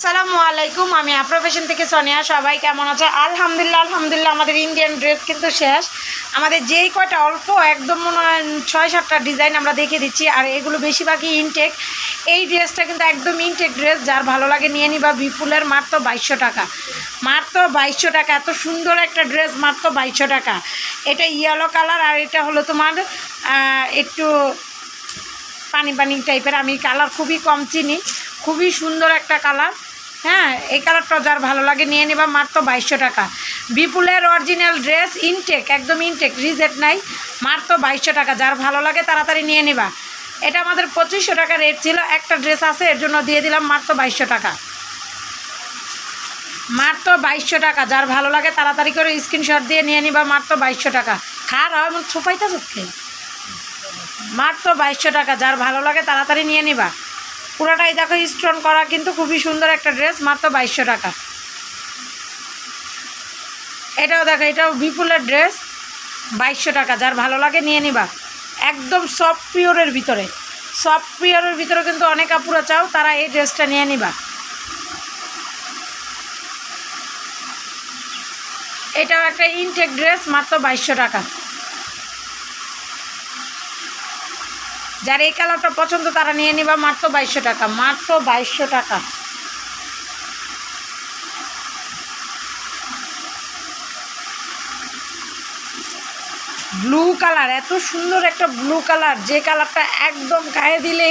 আসসালামু আলাইকুম, আমি আফরা ফ্যাশন থেকে সোনিয়া। সবাই কেমন আছে? আলহামদুলিল্লাহ আলহামদুলিল্লাহ। আমাদের ইন্ডিয়ান ড্রেস কিন্তু শেষ। আমাদের যেই কয়টা অল্প একদম মনে হয় 6-7টা ডিজাইন আমরা দেখে দিচ্ছি, আর এগুলো বেশিরভাগই ইনটেক। এই ড্রেসটা কিন্তু একদম ইনটেক ড্রেস, যার ভালো লাগে নিয়ে নিবা। বিপুলের মাত্র 2200 টাকা, মাত্র 2200 টাকা। এত সুন্দর একটা ড্রেস মাত্র 2200 টাকা। এটা ইয়েলো কালার, আর এটা হলো তোমার একটু পানি পানি টাইপের। আমি কালার খুবই কম চিনি, খুবই সুন্দর একটা কালার। হ্যাঁ, এই কালারটা যার ভালো লাগে নিয়ে নেবা, মাত্র 2200 টাকা। বিপুলের অরিজিনাল ড্রেস, ইনটেক, একদম ইনটেক, রিজেক্ট নাই, মাত্র 2200 টাকা। যার ভালো লাগে তাড়াতাড়ি নিয়ে নেবা। এটা আমাদের 2500 টাকা রেট ছিল, একটা ড্রেস আছে এর জন্য দিয়ে দিলাম মাত্র 2200 টাকা, মাত্র 2200 টাকা। যার ভালো লাগে তাড়াতাড়ি করে স্ক্রিনশট দিয়ে নিয়ে নিবা, মাত্র 2200 টাকা। খার হয় এমন ছোপাইতা চোখে, মাত্র 2200 টাকা। যার ভালো লাগে তাড়াতাড়ি নিয়ে নিবা। পুরোটাই দেখো স্টোন করা, কিন্তু খুবই সুন্দর একটা ড্রেস, মাত্র 2200 টাকা। এটাও দেখো, এটাও বিপুলের ড্রেস, 2200 টাকা। যার ভালো লাগে নিয়ে নিবা। একদম সফট পিওরের ভিতরে, সফট পিওরের ভিতরে কিন্তু অনেক আপুরা চাও, তারা এই ড্রেসটা নিয়ে নিবা। এটাও একটা ইনটেক ড্রেস, মাত্র 2200 টাকা। যার এই কালারটা পছন্দ তারা নিয়ে নিবা, মাত্র 2200 টাকা, মাত্র 2200 টাকা। ব্লু কালার, এত সুন্দর একটা ব্লু কালার, যে কালারটা একদম গায়ে দিলে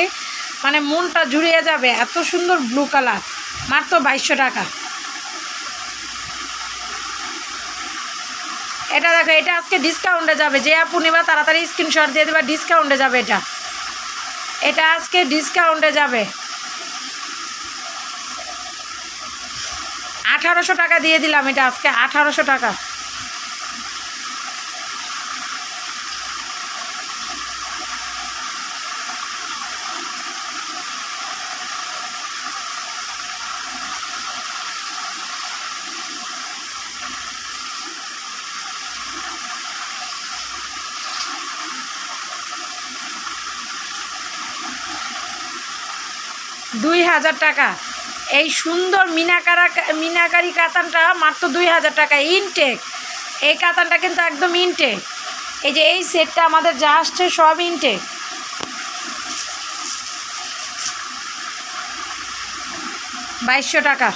মানে মনটা জুড়িয়ে যাবে, এত সুন্দর ব্লু কালার, মাত্র 2200 টাকা। এটা দেখো, এটা আজকে ডিসকাউন্টে যাবে। যে আপু নিবা তাড়াতাড়ি স্ক্রিনশট দিয়ে দেবা, ডিসকাউন্টে যাবে। এটা আজকে ডিসকাউন্টে যাবে, 1800 টাকা দিয়ে দিলাম। এটা আজকে 1800 টাকা। দুই 2000 টাকা। এই সুন্দর মিনাকারি কাতানটা মাত্র 2000 টাকা, ইনটেক। এই কাতানটা কিন্তু একদম ইনটেক। এই যে এই সেটটা আমাদের যা আসছে সব ইনটেক। বাইশশো টাকা।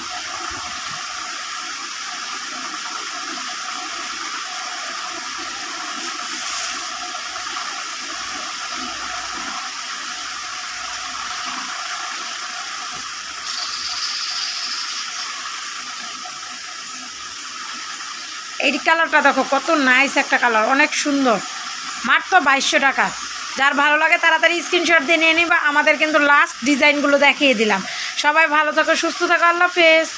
এই কালারটা দেখো, কত নাইস একটা কালার, অনেক সুন্দর, মাত্র 2200 টাকা। যার ভালো লাগে তাড়াতাড়ি স্ক্রিনশট দিয়ে নিয়ে নিবা। আমাদের কিন্তু লাস্ট ডিজাইনগুলো দেখিয়ে দিলাম। সবাই ভালো থাকো, সুস্থ থাকো, আল্লাহ হাফেজ।